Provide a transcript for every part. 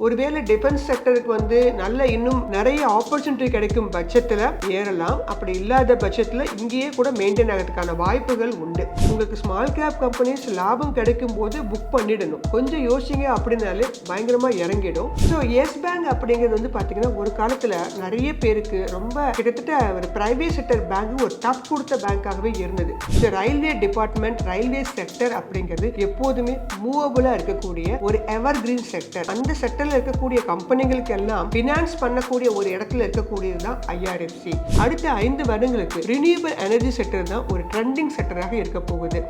ஒருவேளை டிஃபென்ஸ் செக்டருக்கு வந்து நல்ல இன்னும் நிறைய ஆப்பர்ச்சுனிட்டி கிடைக்கும் பட்சத்தில் ஏறலாம். அப்படி இல்லாத பட்சத்தில் இங்கேயே கூட மெயின்டைன் ஆகிறதுக்கான வாய்ப்புகள் உண்டு. உங்களுக்கு ஸ்மால் கேப் கம்பெனிஸ் லாபம் கிடைக்கும் போது புக் பண்ணிடணும். கொஞ்சம் யோசிங்க அப்படின்னாலே பயங்கரமாக இறங்கிடும். ஸோ எஸ் பேங்க் அப்படிங்கிறது வந்து பார்த்தீங்கன்னா ஒரு காலத்தில் நிறைய பேருக்கு ரொம்ப கிட்டத்தட்ட ஒரு பிரைவேட் செக்டர் பேங்க் ஒரு டஃப் கொடுத்த பேங்காகவே இருந்தது. இந்த ரயில்வே டிபார்ட்மெண்ட் ரயில்வே செக்டர் அப்படிங்கிறது எப்போதுமே மூவபுளாக இருக்கக்கூடிய ஒரு எவர் கிரீன் செக்டர். அந்த செக்டர்ல இருக்கக்கூடிய கம்பெனிகளுக்கு எல்லாம் பினான்ஸ் பண்ணக்கூடிய ஒரு இடத்துல இருக்கக்கூடியது தான் ஐஆர்எஃப்சி. அடுத்த 5 வருடங்களுக்கு ரினியூவபிள் எனர்ஜி செக்டர் தான் ஒரு ட்ரெண்டிங் செக்டராக இருக்க போகுது.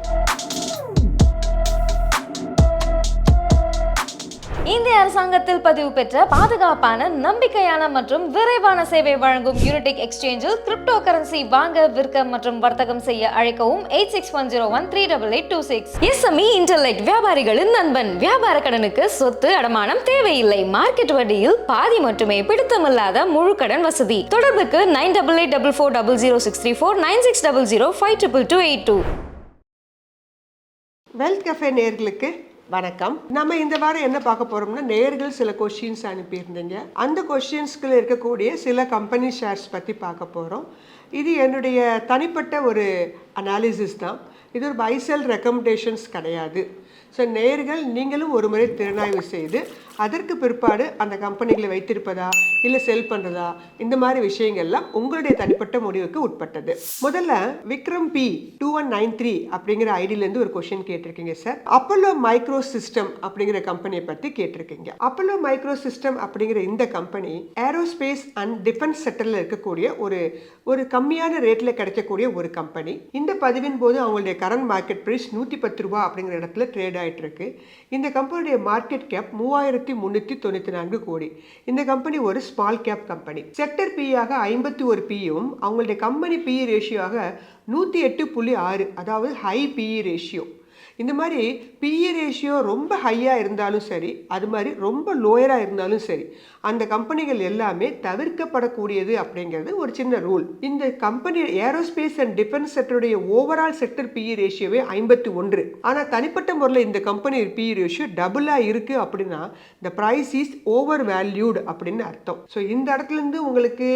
இந்திய அரசாங்கத்தில் பதிவு பெற்ற பாதுகாப்பான, நம்பிக்கையான மற்றும் விரைவான சேவை வழங்கும் யூனிடெக் எக்ஸ்சேஞ்சில் கிரிப்டோ கரன்சி வாங்க, விற்க மற்றும் வர்த்தகம் செய்ய அழைக்கவும் 8610138826. SME இன்டர்நெட் வியாபாரிகளின் நண்பன். வியாபார கடனுக்கு சொத்து அடமானம் தேவையில்லை. மார்க்கெட் வட்டியில் பாதி மட்டுமே, பிடித்தமில்லாத முழு கடன் வசதி. தொடர்புக்கு 9884400634 9600522282. வெல்த் கஃபே நேயர்களுக்கு வணக்கம். நம்ம இந்த வாரம் என்ன பார்க்க போறோம்னா, நேயர்கள் சில கொஸ்டின்ஸ் அனுப்பியிருந்தீங்க. அந்த கொஸ்டின்ஸ்குள்ள இருக்கக்கூடிய சில கம்பெனி ஷேர்ஸ் பற்றி பார்க்க போகிறோம். இது என்னுடைய தனிப்பட்ட ஒரு அனாலிசிஸ் தான். இது ஒரு பை செல் ரெக்கமெண்டேஷன்ஸ் கிடையாது. ஸோ நேயர்கள் நீங்களும் ஒரு முறை திறனாய்வு செய்து அதற்கு பிற்பாடு அந்த கம்பெனிகளை வைத்திருப்பதா இல்லை செல் பண்ணுறதா, இந்த மாதிரி விஷயங்கள்லாம் உங்களுடைய தனிப்பட்ட முடிவுக்கு உட்பட்டது. முதல்ல விக்ரம் பி 2193 அப்படிங்கிற ஐடியிலேருந்து ஒரு கொஸ்டின் கேட்டிருக்கீங்க சார். அப்போலோ மைக்ரோ சிஸ்டம் அப்படிங்கிற கம்பெனியை பற்றி கேட்டிருக்கீங்க. அப்போலோ மைக்ரோ சிஸ்டம் அப்படிங்கிற இந்த கம்பெனி ஏரோஸ்பேஸ் அண்ட் டிஃபென்ஸ் செக்டரில் இருக்கக்கூடிய ஒரு கம்மியான ரேட்டில் கிடைக்கக்கூடிய ஒரு கம்பெனி. இந்த பதிவின் போது அவங்களுடைய கரண்ட் மார்க்கெட் பிரைஸ் 110 ரூபா அப்படிங்கிற இடத்துல ட்ரேட் ஆகிட்டு இருக்கு. இந்த கம்பெனியுடைய மார்க்கெட் கேப் 3394 கோடி. இந்த கம்பெனி ஒரு ஸ்மால் கேப் கம்பெனி. செக்டர் பியாக 51 பியும் அவங்களுடைய கம்பெனி பிஇ ரேஷியோவாக 108.6, அதாவது ஹை பிஇ ரேஷியோ. இந்த மாதிரி பிஇ ரேஷியோ ரொம்ப ஹையாக இருந்தாலும் சரி, அது மாதிரி ரொம்ப லோயராக இருந்தாலும் சரி, அந்த கம்பெனிகள் எல்லாமே தவிர்க்கப்படக்கூடியது அப்படிங்கிறது ஒரு சின்ன ரூல். இந்த கம்பெனி ஏரோஸ்பேஸ் அண்ட் டிஃபென்ஸ் செக்டருடைய ஓவரால் செக்டர் பிஇ ரேஷியோவே 51. ஆனால் தனிப்பட்ட முறையில் இந்த கம்பெனி பிஇ ரேஷியோ டபுளாக இருக்குது அப்படின்னா இந்த ப்ரைஸ் இஸ் ஓவர் வேல்யூடு அப்படின்னு அர்த்தம். ஸோ இந்த இடத்துலேருந்து உங்களுக்கு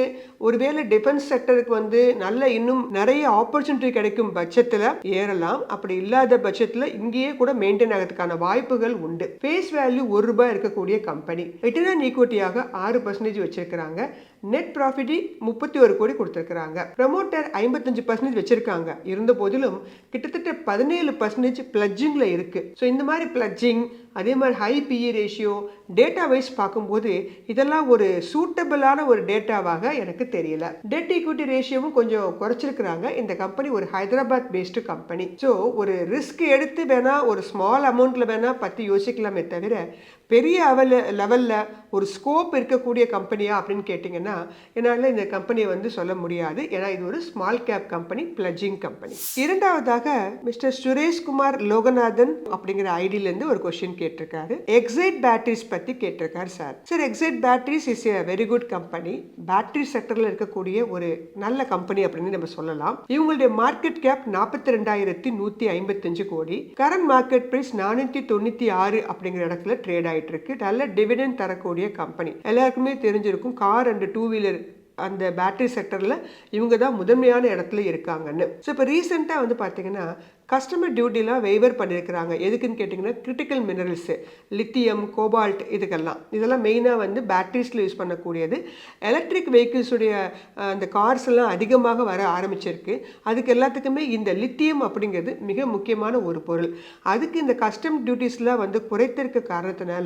ஒருவேளை டிஃபென்ஸ் செக்டருக்கு வந்து நல்ல இன்னும் நிறைய ஆப்பர்ச்சுனிட்டி கிடைக்கும் பட்சத்தில் ஏறலாம். அப்படி இல்லாத பட்சத்தில் இங்கேயே கூட மெயின்டைன் ஆகிறதுக்கான வாய்ப்புகள் உண்டு. ஃபேஸ் வேல்யூ ₹1 இருக்கக்கூடிய கம்பெனி. ரிட்டர்ன் ஆன் ஈக்விட்டியாக 6% வச்சிருக்கிறாங்க. நெட் ப்ராஃபிட் 31 கோடி கொடுத்திருக்கிறாங்க. ப்ரமோட்டர் 55% வச்சிருக்காங்க. இருந்த போதிலும் கிட்டத்தட்ட 17% பிளட்ஜிங்ல இருக்கு. ஸோ இந்த மாதிரி பிளட்ஜிங், அதே மாதிரி high PE ratio, data wise பார்க்கும்போது இதெல்லாம் ஒரு சூட்டபிளான ஒரு டேட்டாவாக எனக்கு தெரியல. டெட் ஈக்விட்டி ரேஷியோவும் கொஞ்சம் குறைச்சிருக்கிறாங்க. இந்த கம்பெனி ஒரு ஹைதராபாத் பேஸ்டு கம்பெனி. ஸோ ஒரு ரிஸ்க் எடுத்து வேணா ஒரு ஸ்மால் அமௌண்ட்ல வேணா பற்றி யோசிக்கலாமே தவிர பெரிய லெவலில் ஒரு ஸ்கோப் இருக்கக்கூடிய கம்பெனியா அப்படின்னு கேட்டிங்கன்னா என்னால் இந்த கம்பெனியை வந்து சொல்ல முடியாது. ஏன்னா இது ஒரு small cap company, pledging company. இரண்டாவதாக மிஸ்டர் சுரேஷ்குமார் லோகநாதன் அப்படிங்கிற ஐடியிலேருந்து ஒரு கொஸ்டின் கேட்டிருக்காரு. எக்ஸைட் பேட்டரிஸ் பற்றி கேட்டிருக்காரு. Sir Exide batteries is a very good company. Battery செக்டரில் இருக்கக்கூடிய ஒரு நல்ல கம்பெனி அப்படின்னு நம்ம சொல்லலாம். இவங்களுடைய மார்க்கெட் கேப் 42,155 கோடி. கரண்ட் மார்க்கெட் பிரைஸ் 496 அப்படிங்கிற இடத்துல ட்ரேட் ஆயிட்டு இருக்கு. நல்ல டிவிடெண்ட் தரக்கூடிய கம்பெனி. எல்லாருக்குமே தெரிஞ்சிருக்கும், கார் அண்ட் 2 வீலர் அந்த பேட்டரி செக்டரில் இவங்க தான் முதன்மையான இடத்துல இருக்காங்கன்னு. ஸோ இப்போ ரீசெண்டாக வந்து பார்த்தீங்கன்னா கஸ்டமர் டியூட்டிலாம் வெய்வர் பண்ணியிருக்கிறாங்க. எதுக்குன்னு கேட்டிங்கன்னா கிரிட்டிக்கல் மினரல்ஸு, லித்தியம், கோபால்ட், இதெல்லாம் மெயினாக வந்து பேட்டரிஸில் யூஸ் பண்ணக்கூடியது. எலக்ட்ரிக் வெஹிக்கிள்ஸுடைய அந்த கார்ஸ் எல்லாம் அதிகமாக வர ஆரம்பிச்சிருக்கு. அதுக்கு எல்லாத்துக்குமே இந்த லித்தியம் அப்படிங்கிறது மிக முக்கியமான ஒரு பொருள். அதுக்கு இந்த கஸ்டம் டியூட்டிஸ்லாம் வந்து குறைத்திருக்க காரணத்தினால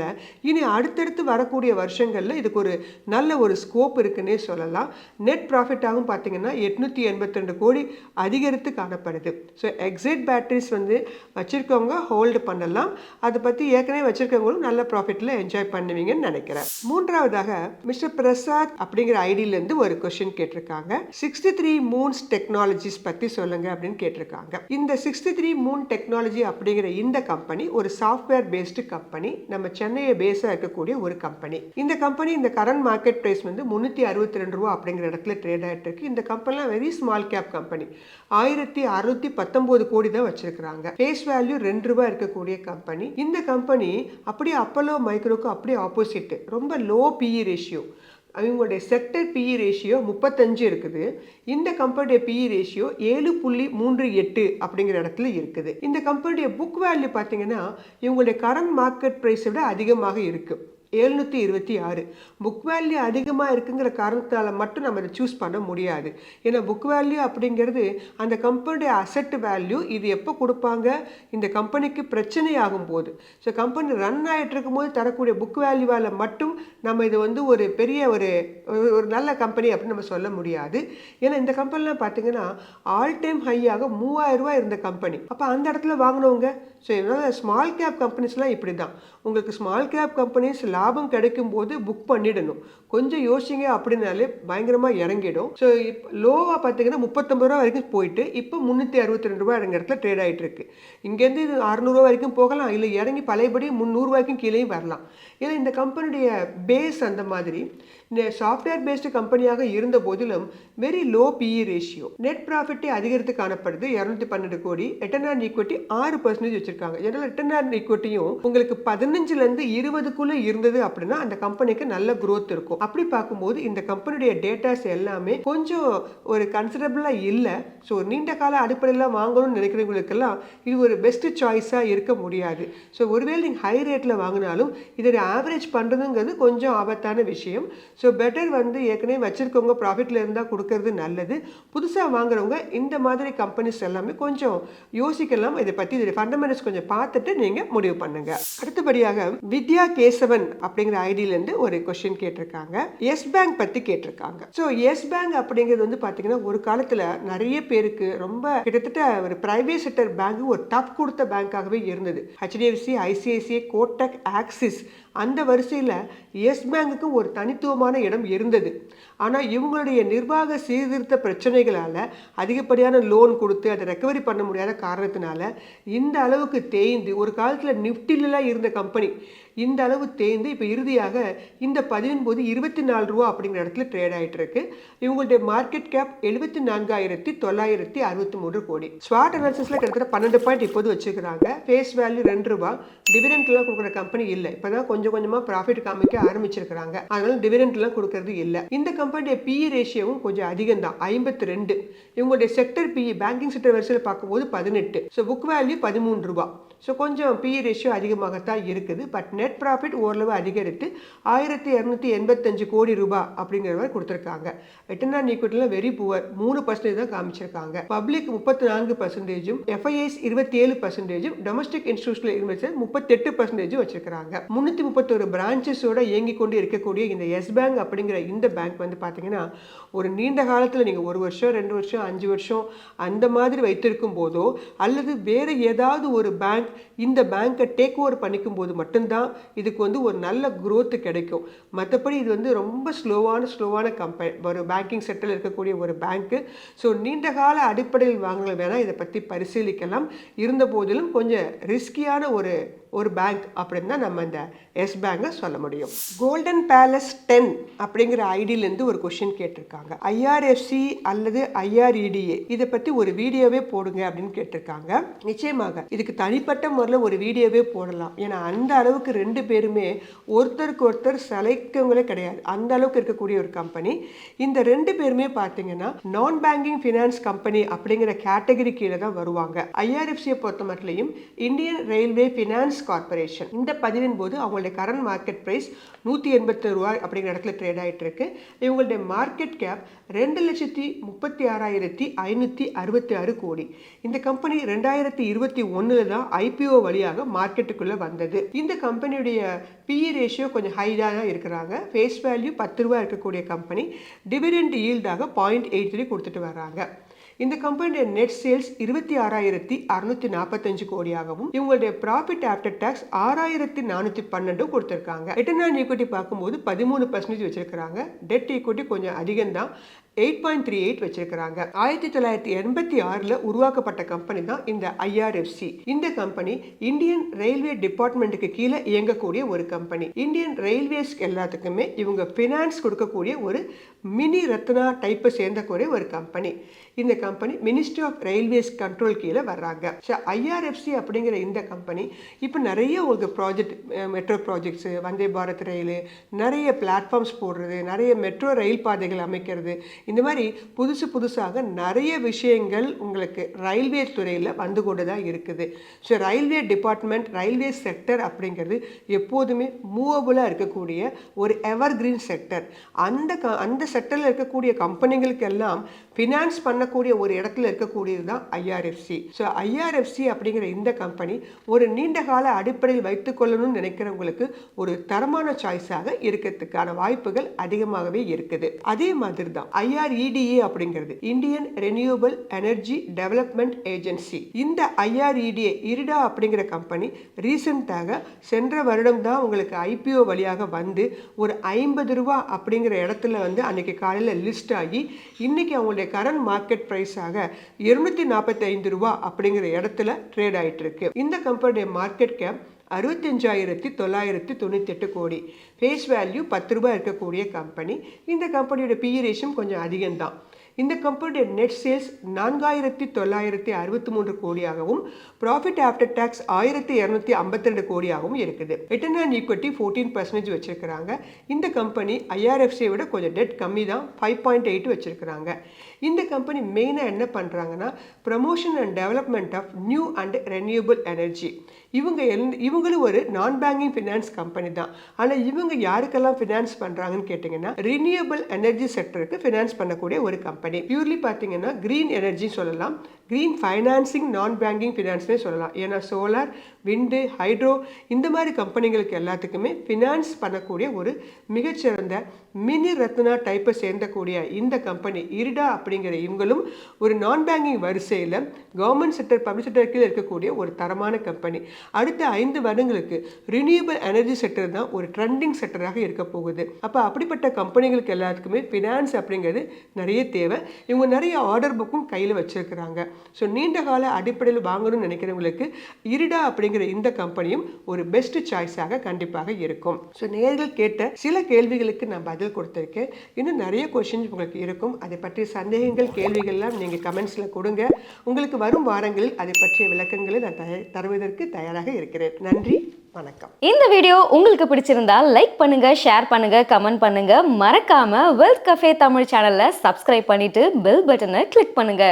இனி அடுத்தடுத்து வரக்கூடிய வருஷங்களில் இதுக்கு ஒரு நல்ல ஒரு ஸ்கோப் இருக்குன்னே சொல்லலாம். நெட் ப்ராஃபிட்டாகவும் பார்த்தீங்கன்னா 882 கோடி அதிகரித்து காணப்படுது. ஸோ எக்ஸைட் பேட்டரிஸ் வந்து வச்சிருக்கவங்க ஹோல்டு பண்ணலாம். அதை பற்றி ஏற்கனவே வச்சிருக்கவங்களும் நல்ல ப்ராஃபிட்ல என்ஜாய் பண்ணுவீங்கன்னு நினைக்கிறேன். மூன்றாவதாக மிஸ்டர் பிரசாத் அப்படிங்கிற ஐடியிலேருந்து ஒரு கொஸ்டின் கேட்டிருக்காங்க. 63 மூன்ஸ் டெக்னாலஜிஸ் பற்றி சொல்லுங்க அப்படின்னு கேட்டிருக்காங்க. இந்த 63 மூன் டெக்னாலஜி அப்படிங்கிற இந்த கம்பெனி ஒரு சாஃப்ட்வேர் பேஸ்டு கம்பெனி. நம்ம சென்னையை பேஸாக இருக்கக்கூடிய ஒரு கம்பெனி. இந்த கம்பெனி இந்த கரண்ட் மார்க்கெட் பிரைஸ் வந்து 362 ரூபா அப்படிங்கிற இடத்துல ட்ரேட் ஆகிட்டு இருக்கு. இந்த கம்பெனிலாம் வெரி ஸ்மால் கேப் கம்பெனி. 1619 கோடி தான் வச்சிருக்காங்க. ஃபேஸ் வேல்யூ 2 ரூபாய் இருக்கக்கூடிய கம்பெனி. இந்த கம்பெனி அப்படியே அப்போலோ மைக்ரோக்கு அப்படியே ஆப்போசிட், ரொம்ப லோ பிஇ ரேஷியோ. அவங்களுடைய செக்டர் பிஇ ரேஷியோ 35 இருக்குது. இந்த கம்பெனியுடைய பிஇ ரேஷியோ 7.38 அப்படிங்கிற இடத்துல இருக்குது. இந்த கம்பெனியுடைய புக் வேல்யூ பார்த்தீங்கன்னா இவங்களுடைய கரண்ட் மார்க்கெட் ப்ரைஸை விட அதிகமாக இருக்குது, 726. புக் வேல்யூ அதிகமாக இருக்குங்கிற காரணத்தால் மட்டும் நம்ம அதை சூஸ் பண்ண முடியாது. ஏன்னா புக் வேல்யூ அப்படிங்கிறது அந்த கம்பெனியுடைய அசெட் வேல்யூ. இது எப்போ கொடுப்பாங்க, இந்த கம்பெனிக்கு பிரச்சனை ஆகும் போது. ஸோ கம்பெனி ரன் ஆகிட்டு இருக்கும்போது தரக்கூடிய புக் வேல்யூவால் மட்டும் நம்ம இது வந்து ஒரு பெரிய ஒரு நல்ல கம்பெனி அப்படின்னு நம்ம சொல்ல முடியாது. ஏன்னா இந்த கம்பெனிலாம் பார்த்தீங்கன்னா ஆல் டைம் ஹையாக 3000 ரூபாய் இருந்த கம்பெனி. அப்போ அந்த இடத்துல வாங்கினவங்க. ஸோ இதனால் ஸ்மால் கேப் கம்பெனிஸ்லாம் இப்படி தான். உங்களுக்கு ஸ்மால் கேப் கம்பெனிஸ் லாபம் கிடைக்கும் போது புக் பண்ணிடணும். கொஞ்சம் யோசிங்க அப்படின்னாலே பயங்கரமாக இறங்கிடும். ஸோ இப்போ லோவாக பார்த்தீங்கன்னா 39 ரூபா வரைக்கும் போயிட்டு இப்போ 362 ரூபாய் இறங்க இடத்துல ட்ரேட் ஆகிட்டு இருக்கு. இங்கேருந்து இது 600 ரூபா வரைக்கும் போகலாம், இல்லை இறங்கி பழையபடி 300 ரூபாய்க்கும் கீழேயும் வரலாம். ஏன்னா இந்த கம்பெனியுடைய பேஸ் அந்த மாதிரி இந்த சாஃப்ட்வேர் பேஸ்டு கம்பெனியாக இருந்த போதிலும் very low PE ratio. Net ப்ராஃபிட்டே அதிகரித்து காணப்படுது, 212 கோடி. ரிட்டர்ன் ஆன் ஈக்விட்டி 6% வச்சிருக்காங்க. ஜெனரல் ரிட்டர்ன் ஆன் ஈக்விட்டியும் உங்களுக்கு 15லேருந்து 20க்குள்ளே இருந்தது அப்படின்னா அந்த கம்பெனிக்கு நல்ல growth இருக்கும். அப்படி பார்க்கும்போது இந்த கம்பெனியுடைய டேட்டாஸ் எல்லாமே கொஞ்சம் ஒரு கன்சிடரபிளாக இல்லை. ஸோ நீண்ட கால அடிப்படையில் வாங்கணும்னு நினைக்கிறவங்களுக்கெல்லாம் இது ஒரு பெஸ்ட் சாய்ஸாக இருக்க முடியாது. ஸோ ஒருவேளை நீங்கள் ஹை ரேட்டில் வாங்கினாலும் இதை ஆவரேஜ் பண்ணுறதுங்கிறது கொஞ்சம் ஆபத்தான விஷயம். ஸோ பெட்டர் வந்து ஏற்கனவே வச்சுருக்கவங்க ப்ராஃபிட்டில் இருந்தால் கொடுக்கறது நல்லது. புதுசாக வாங்குறவங்க இந்த மாதிரி கம்பெனிஸ் எல்லாமே கொஞ்சம் யோசிக்கலாம். இதை பற்றி இதோட ஃபண்டமெண்டல்ஸ் கொஞ்சம் பார்த்துட்டு நீங்கள் முடிவு பண்ணுங்க. அடுத்தபடியாக வித்யா கேசவன் அப்படிங்கிற ஐடியிலேருந்து ஒரு கொஸ்டின் கேட்டிருக்காங்க. எஸ் பேங்க் பற்றி கேட்டிருக்காங்க. ஸோ எஸ் பேங்க் அப்படிங்கிறது வந்து பார்த்தீங்கன்னா ஒரு காலத்தில் நிறைய பேருக்கு ரொம்ப கிட்டத்தட்ட ஒரு பிரைவேட் செக்டர் பேங்க் ஒரு டஃப் கொடுத்த பேங்காகவே இருந்தது. ஹெச்டிஎஃப்சி, ஐசிஐசிஐ, கோட்டக், ஆக்சிஸ் அந்த வரிசையில் எஸ் பேங்குக்கு ஒரு தனித்துவமான இடம் இருந்தது. ஆனால் இவங்களுடைய நிர்வாக சீர்திருத்த பிரச்சனைகளால் அதிகப்படியான லோன் கொடுத்து அதை ரெக்கவரி பண்ண முடியாத காரணத்தினால இந்த அளவுக்கு தேய்ந்து, ஒரு காலத்தில் நிஃப்டிலலாம் இருந்த கம்பெனி இந்த அளவு தேய்ந்து இப்போ இறுதியாக இந்த பதிவின் போது 24 ரூபா அப்படிங்கிற இடத்துல ட்ரேட் ஆகிட்டு இருக்கு. இவங்களுடைய மார்க்கெட் கேப் 74,963 கோடி. ஸ்வாட் அனாலிசிஸில் கிட்டத்தட்ட 12 பாயிண்ட் இப்போது வச்சுக்கிறாங்க. ஃபேஸ் வேல்யூ 2 ரூபா. டிவிடெண்ட்லாம் கொடுக்குற கம்பெனி இல்லை. இப்போ தான் கொஞ்சம் கொஞ்சமாக ப்ராஃபிட் காமிக்க ஆரம்பிச்சிருக்கிறாங்க. அதனால டிவிடெண்ட்லாம் கொடுக்கறது இல்லை. இந்த கம்பெனியுடைய பிஇ ரேஷியோவும் கொஞ்சம் அதிகம் தான், 52. இவங்களுடைய செக்டர் பிஇ பேங்கிங் செக்டர் வரிசையில் பார்க்கும்போது 18. ஸோ புக் வேல்யூ 13 ரூபா. ஸோ கொஞ்சம் பிஇ ரேஷியோ அதிகமாகத்தான் இருக்குது. பட் நெட் ப்ராஃபிட் ஓரளவு அதிகரித்து 1285 கோடி ரூபாய் அப்படிங்கிற மாதிரி கொடுத்துருக்காங்க. ரிட்டர்ன் ஆன் ஈக்விட்டியில் வெரி புவர், 3% தான் காமிச்சிருக்காங்க. Public 34%, FIIs 27%, domestic institutional investor 38% வச்சிருக்காங்க. 331 பிரான்ச்சஸோட இயங்கி கொண்டு இருக்கக்கூடிய இந்த எஸ் பேங்க் அப்படிங்கிற இந்த பேங்க் வந்து பார்த்தீங்கன்னா ஒரு நீண்ட காலத்தில் நீங்கள் 1 வருஷம் 2 வருஷம் 5 வருஷம் அந்த மாதிரி வைத்திருக்கும் போதோ அல்லது வேறு ஏதாவது ஒரு பேங்க் இந்த பேங்கை டேக் ஓவர் பண்ணிக்கும் போது மட்டும்தான் இதுக்கு வந்து ஒரு நல்ல growth கிடைக்கும். மற்றபடி இது வந்து ரொம்ப ஸ்லோவான கம்பெனி, ஒரு பேங்கிங் செக்டரில் இருக்கக்கூடிய ஒரு பேங்க்கு. ஸோ நீண்ட கால அடிப்படையில் வாங்கல வேணால் இதை பற்றி பரிசீலிக்கலாம். இருந்த போதிலும் கொஞ்சம் ரிஸ்கியான ஒரு பேங்க் அப்படின்னு தான் நம்ம இந்த எஸ் பேங்கை சொல்ல முடியும். கோல்டன் பேலஸ் 10 அப்படிங்கிற ஐடியிலேருந்து ஒரு கொஸ்டின் கேட்டிருக்காங்க. ஐஆர்எஃப்சி அல்லது ஐஆர்இடிஏ இதை பற்றி ஒரு வீடியோவே போடுங்க அப்படின்னு கேட்டிருக்காங்க. நிச்சயமாக இதுக்கு தனிப்பட்ட முறையில் ஒரு வீடியோவே போடலாம். ஏன்னா அந்த அளவுக்கு 2 பேருமே ஒருத்தருக்கு ஒருத்தர் சளைக்கவங்களே கிடையாது, அந்த அளவுக்கு இருக்கக்கூடிய ஒரு கம்பெனி. இந்த 2 பேருமே பார்த்தீங்கன்னா நான் பேங்கிங் ஃபினான்ஸ் கம்பெனி அப்படிங்கிற கேட்டகரி கீழே தான் வருவாங்க. ஐஆர்எஃப்சியை பொறுத்த மட்டும் இந்தியன் ரயில்வே ஃபினான்ஸ் கார்பரேஷன் இந்த பதிவின் போது அவங்களுடைய கரண்ட் மார்க்கெட் பிரைஸ் 180 ரூபாய் அப்படிங்கிற இடத்துல ட்ரேட் ஆகிட்டு இருக்கு. இவங்களுடைய மார்க்கெட் கேப் 2,36,566 கோடி. இந்த கம்பெனி 2021 தான் ஐபிஓ வழியாக மார்க்கெட்டுக்குள்ள வந்தது. இந்த கம்பெனியுடைய பிஇ ரேஷியோ கொஞ்சம் ஹையாக தான் இருக்கிறாங்க. ஃபேஸ் வேல்யூ 10 ரூபாய் இருக்கக்கூடிய கம்பெனி. டிவிடெண்ட் ஈல்டாக 0.83 கொடுத்துட்டு வர்றாங்க. இந்த கம்பெனியுடைய நெட் சேல்ஸ் 26,645 கோடியாகவும் இவங்களுடைய ப்ராஃபிட் ஆஃப்டர் டாக்ஸ் 6,412 கொடுத்துருக்காங்க. ரிட்டர்ன் ஆன் ஈக்விட்டி பார்க்கும்போது 13% வச்சிருக்காங்க. டெட் ஈக்விட்டி கொஞ்சம் அதிகம் தான், 8.38 வச்சிருக்கிறாங்க. 1986 உருவாக்கப்பட்ட கம்பெனி தான் இந்த IRFC. இந்த கம்பெனி இந்தியன் ரயில்வே டிபார்ட்மெண்ட்டுக்கு கீழே இயங்கக்கூடிய ஒரு கம்பெனி. இந்தியன் ரயில்வேஸ் எல்லாத்துக்குமே இவங்க பினான்ஸ் கொடுக்கக்கூடிய ஒரு மினி ரத்னா டைப்பை சேர்ந்தக்கூடிய ஒரு கம்பெனி. இந்த company ministry of railways control கீழே வர்றாங்க. ஸோ IRFC அப்படிங்கிற இந்த கம்பெனி இப்போ நிறைய உங்களுக்கு project, metro projects, Vande Bharat ரயில், நிறைய பிளாட்ஃபார்ம்ஸ் போடுறது, நிறைய மெட்ரோ ரயில் பாதைகள் அமைக்கிறது, இந்த மாதிரி புதுசாக நிறைய விஷயங்கள் உங்களுக்கு ரயில்வே துறையில் வந்து கொண்டு தான் இருக்குது. So railway department, railway sector அப்படிங்கிறது எப்போதுமே மூவபுளாக இருக்கக்கூடிய ஒரு எவர் கிரீன் செக்டர். அந்த செக்டரில் இருக்கக்கூடிய கம்பெனிகளுக்கு எல்லாம் ஃபினான்ஸ் பண்ணக்கூடிய ஒரு இடத்துல இருக்கக்கூடியது தான் IRFC. ஸோ IRFC அப்படிங்கிற இந்த கம்பெனி ஒரு நீண்ட கால அடிப்படையில் வைத்துக்கொள்ளணும்னு நினைக்கிறவங்களுக்கு ஒரு தரமான சாய்ஸாக இருக்கிறதுக்கான வாய்ப்புகள் அதிகமாகவே இருக்குது. அதே மாதிரி தான் IREDA அப்படிங்கிறது Indian renewable energy development agency. இந்த IREDA அப்படிங்கிற கம்பெனி ரீசெண்டாக சென்ற வருடம் தான் உங்களுக்கு IPO வழியாக வந்து ஒரு 50 ரூபா அப்படிங்கிற இடத்துல வந்து அன்னைக்கு காலையில் லிஸ்ட் ஆகி இன்னைக்கு அவங்களுடைய கரண்ட் மார்க்கெட் பிரைஸாக 245 ரூபா அப்படிங்கிற இடத்துல ட்ரேட் ஆயிட்டு இருக்கு. இந்த கம்பெனியுடைய மார்க்கெட் கேப் 65,998 கோடி. ஃபேஸ் வேல்யூ 10 ரூபாய் இருக்கக்கூடிய கம்பெனி. இந்த கம்பெனியோட PE ரேஷியோ கொஞ்சம் அதிகம்தான். இந்த கம்பெனியுடைய நெட் சேல்ஸ் 4,963 கோடியாகவும் ப்ராஃபிட் ஆஃப்டர் டேக்ஸ் 1,252 கோடியாகவும் இருக்குது. ரிட்டர்ன் ஆன் ஈக்விட்டி 14% வச்சிருக்கிறாங்க. இந்த கம்பெனி IRFCயை விட கொஞ்சம் டெட் கம்மி தான், 5.8 வச்சிருக்கிறாங்க. இந்த கம்பெனி மெயினாக என்ன பண்ணுறாங்கன்னா promotion and development of new and renewable energy. இவங்களும் ஒரு நான் பேங்கிங் ஃபினான்ஸ் கம்பெனி தான். ஆனால் இவங்க யாருக்கெல்லாம் ஃபினான்ஸ் பண்ணுறாங்கன்னு கேட்டிங்கன்னா ரினியூவபிள் எனர்ஜி செக்டருக்கு ஃபினான்ஸ் பண்ணக்கூடிய ஒரு கம்பெனி. பியூர்லி பார்த்தீங்கன்னா க்ரீன் எனர்ஜி சொல்லலாம், க்ரீன் ஃபைனான்சிங் நான் பேங்கிங் ஃபினான்ஸ்னே சொல்லலாம். ஏன்னா சோலார், விண்டு, ஹைட்ரோ இந்த மாதிரி கம்பெனிகளுக்கு எல்லாத்துக்குமே ஃபினான்ஸ் பண்ணக்கூடிய ஒரு மிகச்சிறந்த மினி ரத்னா டைப்பை சேர்ந்தக்கூடிய இந்த கம்பெனி IREDA அப்படிங்கிற இவங்களும் ஒரு நான் பேங்கிங் வரிசையில் கவர்மெண்ட் செக்டர், பப்ளிக் செக்டர் கீழே இருக்கக்கூடிய ஒரு தரமான கம்பெனி. அடுத்த 5 வருடங்களுக்கு ரினியூவபிள் எனர்ஜி செக்டர் தான் ஒரு ட்ரெண்டிங் செக்டராக இருக்க போகுது. அப்போ அப்படிப்பட்ட கம்பெனிகளுக்கு எல்லாத்துக்குமே ஃபினான்ஸ் அப்படிங்கிறது நிறைய தேவை. இவங்க நிறைய ஆர்டர் புக்கும் கையில் வச்சிருக்கிறாங்க. ஸோ நீண்ட கால அடிப்படையில் வாங்கணும்னு நினைக்கிறவங்களுக்கு IREDA அப்படிங்கிற இந்த கம்பெனியும் ஒரு பெஸ்ட் சாய்ஸாக கண்டிப்பாக இருக்கும். ஸோ நேயர்கள் கேட்ட சில கேள்விகளுக்கு நான் பதில் கொடுத்துருக்கேன். இன்னும் நிறைய கொஸ்டின்ஸ் உங்களுக்கு இருக்கும். அதை பற்றிய சந்தேகங்கள், கேள்விகள்லாம் நீங்கள் கமெண்ட்ஸில் கொடுங்க. உங்களுக்கு வரும் வாரங்களில் அதை பற்றிய விளக்கங்களை நான் தருவதற்கு தயாராக இருக்கிறேன். நன்றி, வணக்கம். இந்த வீடியோ உங்களுக்கு பிடிச்சிருந்தா லைக் பண்ணுங்க, ஷேர் பண்ணுங்க, கமெண்ட் பண்ணுங்க. மறக்காம வெல்த் கஃபே தமிழ் சேனலை சப்ஸ்கிரைப் பண்ணிட்டு பெல் பட்டனை கிளிக் பண்ணுங்க.